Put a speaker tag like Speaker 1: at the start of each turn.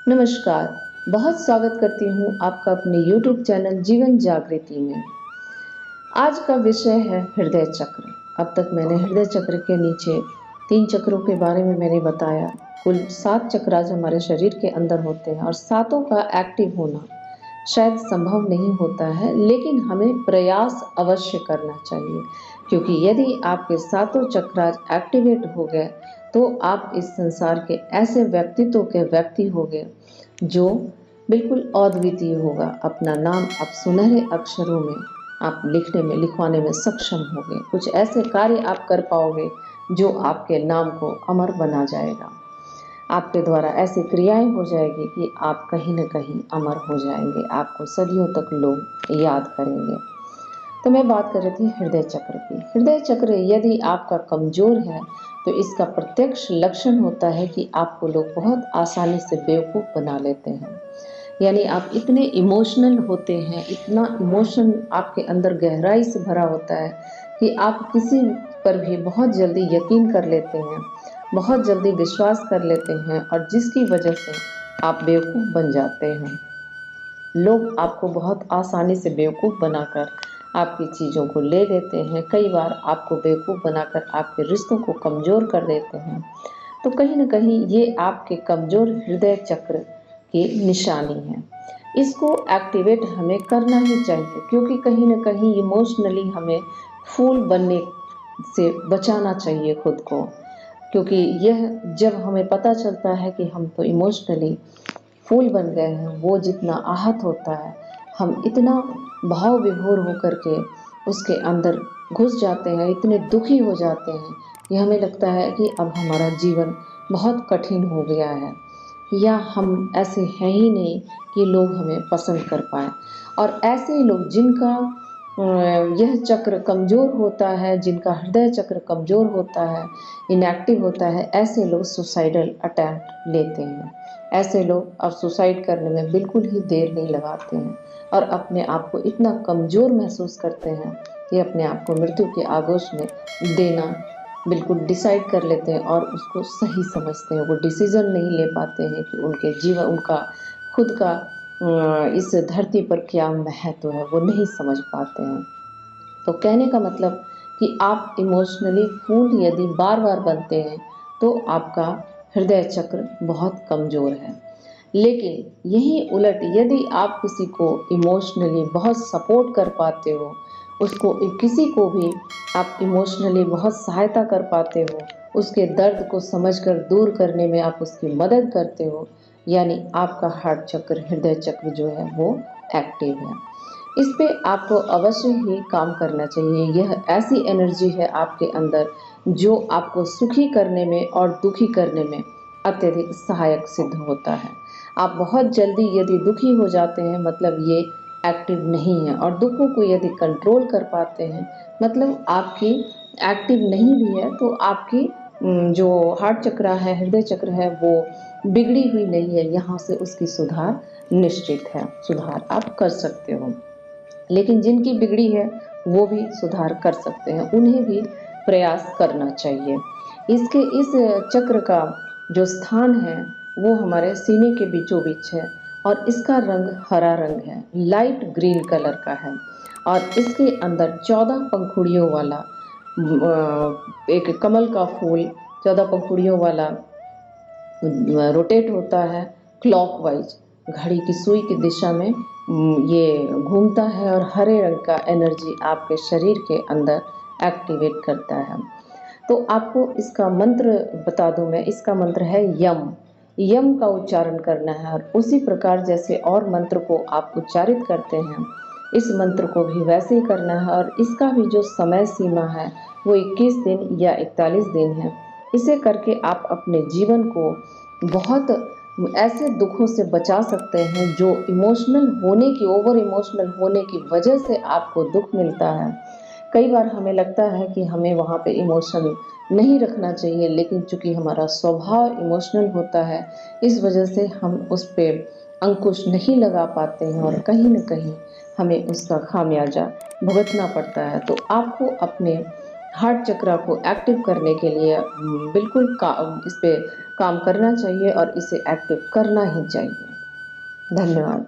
Speaker 1: नमस्कार। बहुत स्वागत करती हूँ आपका अपने YouTube चैनल जीवन जागृति में। आज का विषय है हृदय चक्र। अब तक मैंने हृदय चक्र के नीचे 3 चक्रों के बारे में मैंने बताया। कुल 7 चक्रास हमारे शरीर के अंदर होते हैं और सातों का एक्टिव होना शायद संभव नहीं होता है, लेकिन हमें प्रयास अवश्य करना चाहिए, क्योंकि यदि आपके सातों चक्रास एक्टिवेट हो गए तो आप इस संसार के ऐसे व्यक्तित्व के व्यक्ति हो गए जो बिल्कुल अद्वितीय होगा। अपना नाम आप सुनहरे अक्षरों में आप लिखने में लिखवाने में सक्षम होंगे। कुछ ऐसे कार्य आप कर पाओगे जो आपके नाम को अमर बना जाएगा। आपके द्वारा ऐसी क्रियाएं हो जाएगी कि आप कहीं न कहीं अमर हो जाएंगे, आपको सदियों तक लोग याद करेंगे। तो मैं बात कर रही थी हृदय चक्र की। हृदय चक्र यदि आपका कमजोर है तो इसका प्रत्यक्ष लक्षण होता है कि आपको लोग बहुत आसानी से बेवकूफ़ बना लेते हैं। यानी आप इतने इमोशनल होते हैं, इतना इमोशन आपके अंदर गहराई से भरा होता है कि आप किसी पर भी बहुत जल्दी यकीन कर लेते हैं, बहुत जल्दी विश्वास कर लेते हैं और जिसकी वजह से आप बेवकूफ़ बन जाते हैं। लोग आपको बहुत आसानी से बेवकूफ़ बनाकर आपकी चीज़ों को ले लेते हैं। कई बार आपको बेवकूफ़ बनाकर आपके रिश्तों को कमज़ोर कर देते हैं। तो कहीं न कहीं ये आपके कमज़ोर हृदय चक्र की निशानी है। इसको एक्टिवेट हमें करना ही चाहिए, क्योंकि कहीं न कहीं इमोशनली हमें फूल बनने से बचाना चाहिए खुद को। क्योंकि यह जब हमें पता चलता है कि हम तो इमोशनली फूल बन गए हैं, वो जितना आहत होता है, हम इतना भाव विभोर होकर के उसके अंदर घुस जाते हैं, इतने दुखी हो जाते हैं कि हमें लगता है कि अब हमारा जीवन बहुत कठिन हो गया है, या हम ऐसे हैं ही नहीं कि लोग हमें पसंद कर पाएँ। और ऐसे ही लोग जिनका यह चक्र कमज़ोर होता है, जिनका हृदय चक्र कमज़ोर होता है, इनएक्टिव होता है, ऐसे लोग सुसाइडल अटेम्प्ट लेते हैं। ऐसे लोग अब सुसाइड करने में बिल्कुल ही देर नहीं लगाते हैं और अपने आप को इतना कमज़ोर महसूस करते हैं कि अपने आप को मृत्यु के आगोश में देना बिल्कुल डिसाइड कर लेते हैं और उसको सही समझते हैं। वो डिसीज़न नहीं ले पाते हैं कि उनके जीवन उनका खुद का इस धरती पर क्या महत्व है, वो नहीं समझ पाते हैं। तो कहने का मतलब कि आप इमोशनली फूल यदि बार-बार बनते हैं तो आपका हृदय चक्र बहुत कमज़ोर है। लेकिन यहीं उलट यदि आप किसी को इमोशनली बहुत सपोर्ट कर पाते हो, उसको किसी को भी आप इमोशनली बहुत सहायता कर पाते हो, उसके दर्द को समझकर दूर करने में आप उसकी मदद करते हो, यानी आपका हार्ट चक्र, हृदय चक्र जो है वो एक्टिव है। इस पे आपको अवश्य ही काम करना चाहिए। यह ऐसी एनर्जी है आपके अंदर जो आपको सुखी करने में और दुखी करने में अत्यधिक सहायक सिद्ध होता है। आप बहुत जल्दी यदि दुखी हो जाते हैं मतलब ये एक्टिव नहीं है, और दुखों को यदि कंट्रोल कर पाते हैं मतलब आपकी एक्टिव नहीं भी है, तो आपकी जो हार्ट चक्र है, हृदय चक्र है, वो बिगड़ी हुई नहीं है। यहाँ से उसकी सुधार निश्चित है, सुधार आप कर सकते हो। लेकिन जिनकी बिगड़ी है वो भी सुधार कर सकते हैं, उन्हें भी प्रयास करना चाहिए। इसके इस चक्र का जो स्थान है वो हमारे सीने के बीचों बीच है और इसका रंग हरा रंग है, लाइट ग्रीन कलर का है और इसके अंदर 14 पंखुड़ियों वाला एक कमल का फूल 14 पंखुड़ियों वाला रोटेट होता है क्लॉकवाइज, घड़ी की सुई की दिशा में ये घूमता है और हरे रंग का एनर्जी आपके शरीर के अंदर एक्टिवेट करता है। तो आपको इसका मंत्र बता दूं मैं, इसका मंत्र है यम। यम का उच्चारण करना है और उसी प्रकार जैसे और मंत्र को आप उच्चारित करते हैं, इस मंत्र को भी वैसे ही करना है और इसका भी जो समय सीमा है वो 21 दिन या 41 दिन है। इसे करके आप अपने जीवन को बहुत ऐसे दुखों से बचा सकते हैं जो इमोशनल होने की, ओवर इमोशनल होने की वजह से आपको दुख मिलता है। कई बार हमें लगता है कि हमें वहाँ पे इमोशन नहीं रखना चाहिए, लेकिन चूंकि हमारा स्वभाव इमोशनल होता है इस वजह से हम उस पे अंकुश नहीं लगा पाते हैं और कहीं न कहीं हमें उसका खामियाजा भुगतना पड़ता है। तो आपको अपने हार्ट चक्र को एक्टिव करने के लिए बिल्कुल इस पे काम करना चाहिए और इसे एक्टिव करना ही चाहिए। धन्यवाद।